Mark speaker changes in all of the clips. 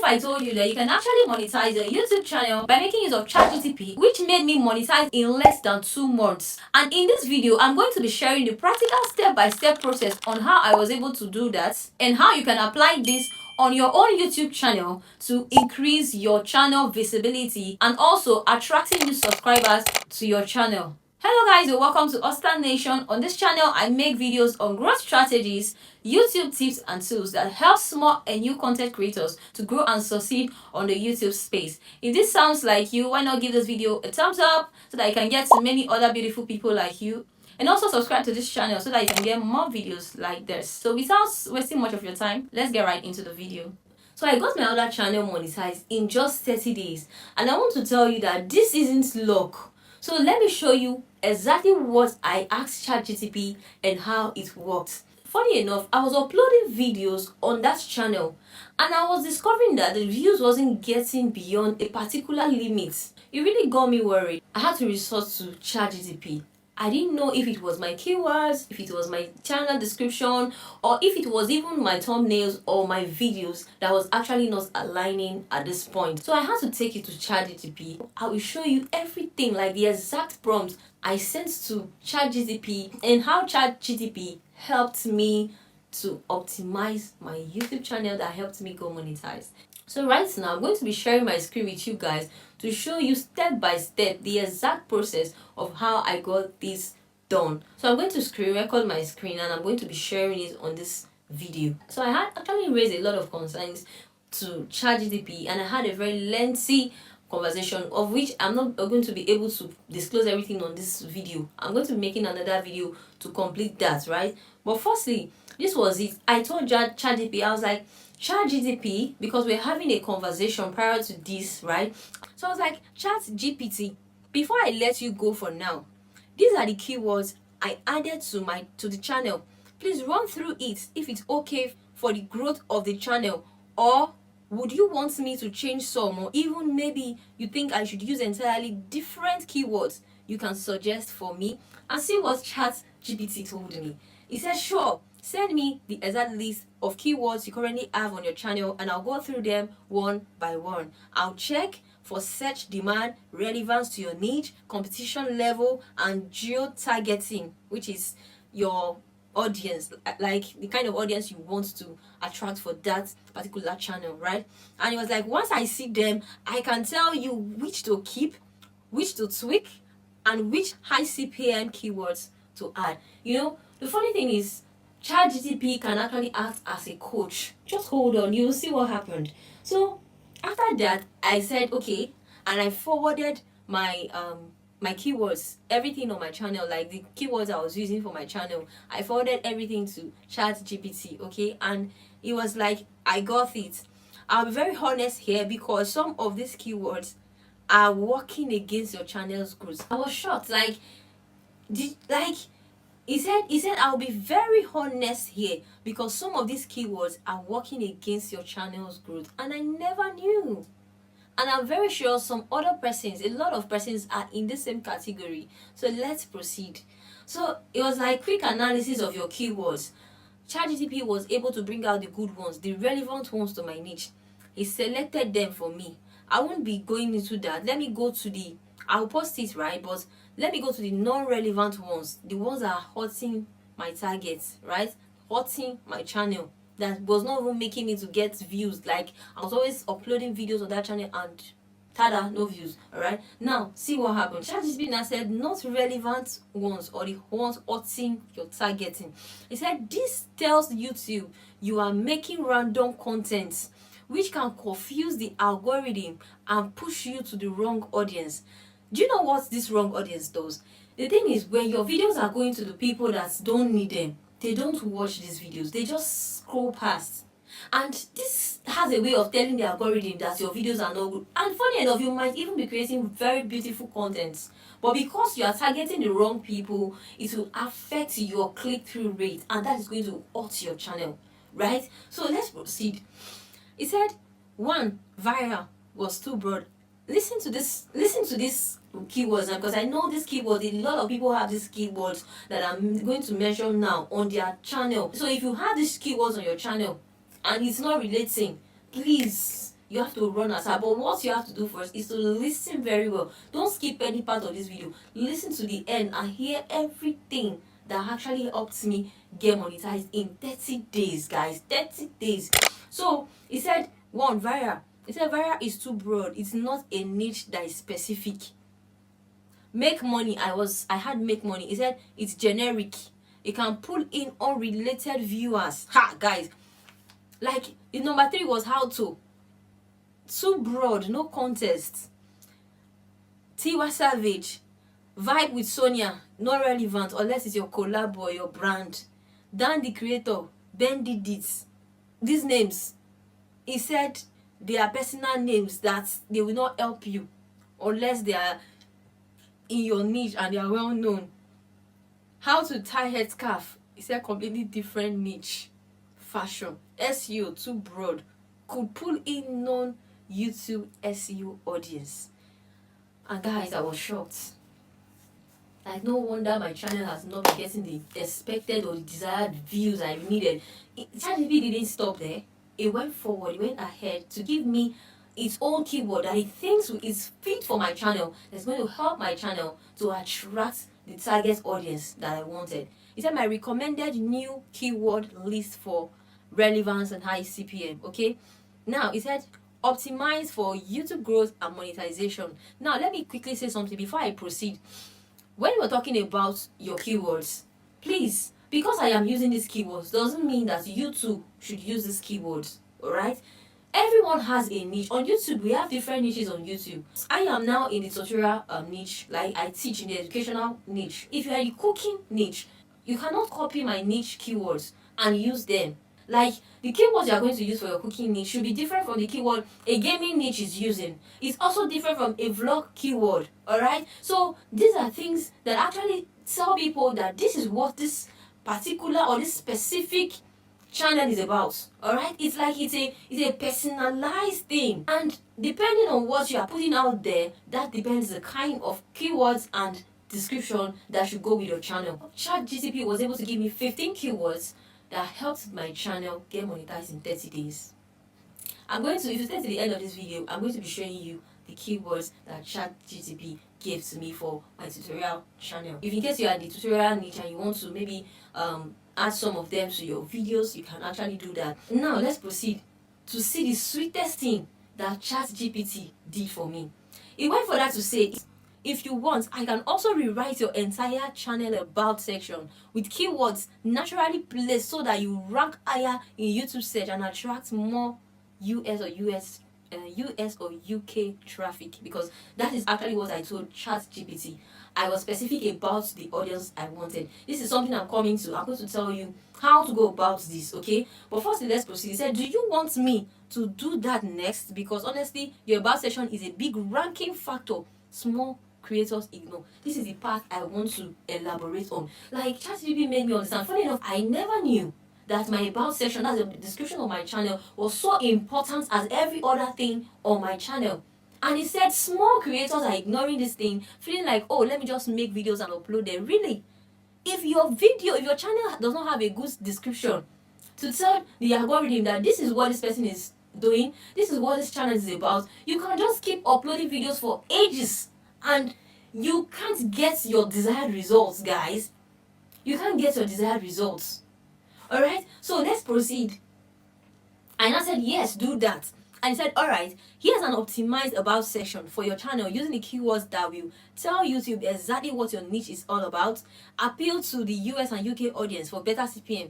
Speaker 1: if I told you that you can actually monetize a YouTube channel by making use of ChatGPT, which made me monetize in less than 2 months. And in this video, I'm going to be sharing the practical step-by-step process on how I was able to do that and how you can apply this on your own YouTube channel to increase your channel visibility and also attracting new subscribers to your channel. Hello guys, and welcome to Oscar Nation. On this channel, I make videos on growth strategies, YouTube tips and tools that help small and new content creators to grow and succeed on the YouTube space. If this sounds like you, why not give this video a thumbs up so that I can get to many other beautiful people like you? And also subscribe to this channel so that you can get more videos like this. So without wasting much of your time, let's get right into the video. So I got my other channel monetized in just 30 days. And I want to tell you that this isn't luck. So let me show you exactly what I asked ChatGPT and how it worked. Funny enough, I was uploading videos on that channel and I was discovering that the views wasn't getting beyond a particular limit. It really got me worried. I had to resort to ChatGPT. I didn't know if it was my keywords, if it was my channel description, or if it was even my thumbnails or my videos that was actually not aligning at this point. So I had to take it to ChatGPT. I will show you everything, like the exact prompt I sent to ChatGPT and how ChatGPT helped me to optimize my YouTube channel that helped me go monetized. So right now, I'm going to be sharing my screen with you guys to show you step by step the exact process of how I got this done. So I'm going to screen record my screen and I'm going to be sharing it on this video. So I had actually raised a lot of concerns to ChatGPT and I had a very lengthy conversation of which I'm not going to be able to disclose everything on this video. I'm going to be making another video to complete that, right? But firstly, this was it. I told ChatGPT, I was like, ChatGPT, because we're having a conversation prior to this, right? So I was like, ChatGPT, before I let you go for now, these are the keywords I added to the channel. Please run through it if it's okay for the growth of the channel, or would you want me to change some, or even maybe you think I should use entirely different keywords you can suggest for me, and see what ChatGPT told me. He said, sure, send me the exact list of keywords you currently have on your channel and I'll go through them one by one. I'll check for search demand, relevance to your niche, competition level, and geo-targeting, which is your audience, like the kind of audience you want to attract for that particular channel, right? And it was like, once I see them, I can tell you which to keep, which to tweak, and which high CPM keywords to add. You know, the funny thing is, ChatGPT can actually act as a coach. Just hold on, you'll see what happened. So after that, I said okay, and I forwarded my my keywords, everything on my channel, like the keywords I was using for my channel. I forwarded everything to ChatGPT, okay, and it was like, I got it. I'll be very honest here because some of these keywords are working against your channel's growth. I was shocked, like, he said I'll be very honest here because some of these keywords are working against your channel's growth, and I never knew. And I'm very sure some other persons, a lot of persons, are in the same category. So let's proceed. So it was like quick analysis of your keywords. ChatGPT was able to bring out the good ones, the relevant ones to my niche. He selected them for me. I won't be going into that. Let me go to the, I'll post it, right? But let me go to the non-relevant ones, the ones that are hurting my targets, right? Hurting my channel, that was not even making me to get views. Like, I was always uploading videos on that channel and tada, no views. All right, now see what happened. ChatGPT now said not relevant ones, or the ones hurting your targeting. It said this tells YouTube you are making random content which can confuse the algorithm and push you to the wrong audience. Do you know what this wrong audience does? The thing is, when your videos are going to the people that don't need them, they don't watch these videos, they just scroll past. And this has a way of telling the algorithm that your videos are not good. And funny enough, you might even be creating very beautiful content, but because you are targeting the wrong people, it will affect your click-through rate, and that is going to hurt your channel, right? So let's proceed. It said 1, viral was too broad. Listen to this keywords, because I know this keyword, a lot of people have these keywords that I'm going to mention now on their channel. So if you have these keywords on your channel and it's not relating, please, you have to run as hard. But what you have to do first is to listen very well. Don't skip any part of this video. Listen to the end and hear everything that actually helped me get monetized in 30 days, guys. 30 days. So he said, one, viral. He said viral is too broad. It's not a niche that is specific. Make money. I had make money. He said it's generic. It can pull in unrelated viewers. Ha, guys. Like, number 3 was how to. Too broad, no contest. Tiwa Savage. Vibe with Sonia, not relevant unless it's your collab or your brand. Dan the creator, Ben did this. These names, he said they are personal names that they will not help you unless they are in your niche and they are well known. How to tie headscarf, he said completely different niche. Fashion, SEO too broad, could pull in non-YouTube SEO audience. And guys, I was shocked. Like, no wonder my channel has not been getting the expected or the desired views I needed. ChatGPT didn't stop there. It went forward, it went ahead to give me its own keyword that it thinks is fit for my channel, that's going to help my channel to attract the target audience that I wanted. It said my recommended new keyword list for relevance and high CPM. Okay, now it said optimize for YouTube growth and monetization. Now let me quickly say something before I proceed. When we're talking about your keywords, please, because I am using these keywords doesn't mean that YouTube should use these keywords. All right, everyone has a niche on YouTube. We have different niches on YouTube. I am now in the tutorial niche, like I teach in the educational niche. If you are in the cooking niche, you cannot copy my niche keywords and use them. Like, the keywords you are going to use for your cooking niche should be different from the keyword a gaming niche is using. It's also different from a vlog keyword. Alright, so these are things that actually tell people that this is what this particular or this specific channel is about. Alright, it's like it's a personalized thing, and depending on what you are putting out there, that depends the kind of keywords and description that should go with your channel. ChatGPT was able to give me 15 keywords that helped my channel get monetized in 30 days. If you stay to the end of this video, I'm going to be showing you the keywords that ChatGPT gave to me for my tutorial channel. If in case you are in the tutorial niche and you want to maybe add some of them to your videos, you can actually do that. Now let's proceed to see the sweetest thing that ChatGPT did for me. It went for that to say, if you want, I can also rewrite your entire channel about section with keywords naturally placed so that you rank higher in YouTube search and attract more US or UK traffic, because that is actually what I told ChatGPT. I was specific about the audience I wanted. This is something I'm coming to. I'm going to tell you how to go about this, okay? But first, let's proceed. He said, do you want me to do that next? Because honestly, your about section is a big ranking factor small creators ignore. This is the part I want to elaborate on. Like, ChatGPT made me understand. Funny enough, I never knew that my about section, that's the description of my channel, was so important as every other thing on my channel. And he said small creators are ignoring this thing, feeling like, oh, let me just make videos and upload them. Really, if your channel does not have a good description to tell the algorithm that this is what this person is doing, this is what this channel is about, you can just keep uploading videos for ages and you can't get your desired results, guys. You can't get your desired results. Alright, so let's proceed. And I said, yes, do that. And he said, alright, here's an optimized about section for your channel using the keywords that will tell YouTube exactly what your niche is all about, appeal to the US and UK audience for better CPM,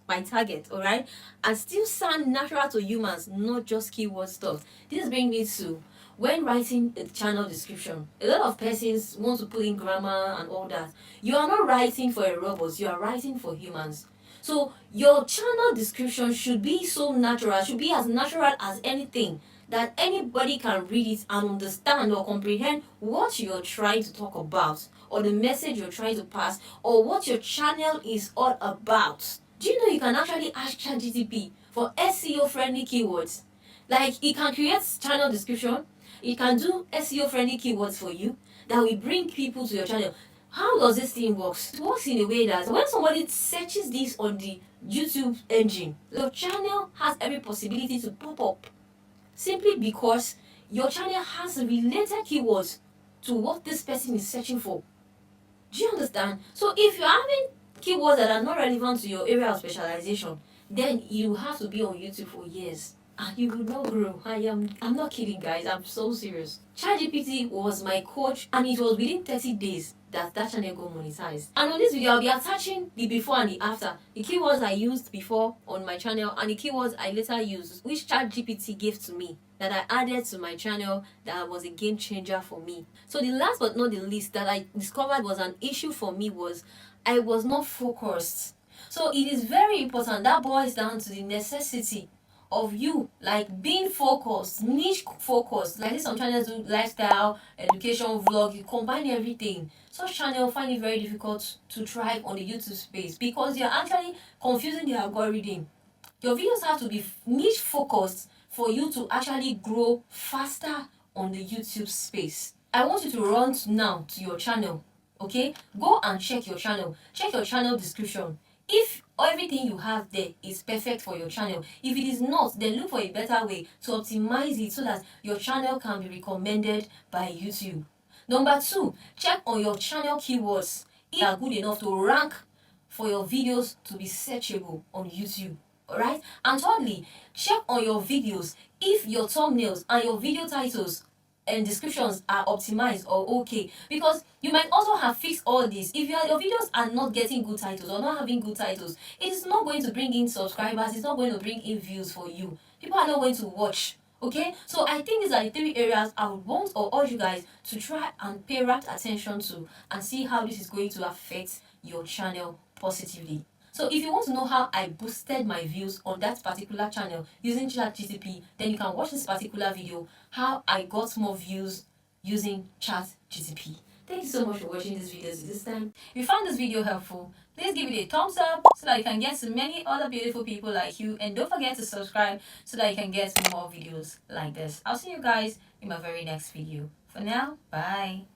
Speaker 1: my target, alright, and still sound natural to humans, not just keyword stuff. This brings me to when writing a channel description. A lot of persons want to put in grammar and all that. You are not writing for a robot, you are writing for humans. So your channel description should be so natural, should be as natural as anything, that anybody can read it and understand or comprehend what you're trying to talk about, or the message you're trying to pass, or what your channel is all about. Do you know you can actually ask ChatGPT for SEO friendly keywords? Like, it can create channel description, it can do SEO friendly keywords for you that will bring people to your channel. How does this thing work? It works in a way that when somebody searches this on the YouTube engine, your channel has every possibility to pop up. simply because your channel has related keywords to what this person is searching for. Do you understand? So if you're having keywords that are not relevant to your area of specialization, then you have to be on YouTube for years and you will not grow. I'm not kidding, guys. I'm so serious. ChatGPT was my coach, and it was within 30 days that channel got monetized. And on this video, I'll be attaching the before and the after, the keywords I used before on my channel and the keywords I later used, which ChatGPT gave to me, that I added to my channel, that was a game changer for me. So the last but not the least that I discovered was an issue for me was I was not focused. So it is very important. That boils down to the necessity of you like being focused, niche focused. Like this, some channels do lifestyle, education, vlog, you combine everything. Such channel find it very difficult to thrive on the YouTube space because you're actually confusing the algorithm. Your videos have to be niche focused for you to actually grow faster on the YouTube space. I want you to run now to your channel, okay? Go and check your channel. Check your channel description. If everything you have there is perfect for your channel, if it is not, then look for a better way to optimize it so that your channel can be recommended by YouTube. Number 2, check on your channel keywords if they are good enough to rank for your videos to be searchable on YouTube. Alright? And thirdly, check on your videos if your thumbnails and your video titles and descriptions are optimized or okay, because you might also have fixed all this. If your videos are not getting good titles or not having good titles, it is not going to bring in subscribers, it's not going to bring in views for you. People are not going to watch. Okay, so I think these are the 3 areas I would want or urge you guys to try and pay rapt attention to and see how this is going to affect your channel positively. So if you want to know how I boosted my views on that particular channel using ChatGPT, then you can watch this particular video, how I got more views using ChatGPT. Thank you so much for watching this video this time. If you found this video helpful, please give it a thumbs up so that you can get to many other beautiful people like you, and don't forget to subscribe so that you can get more videos like this. I'll see you guys in my very next video. For now, bye.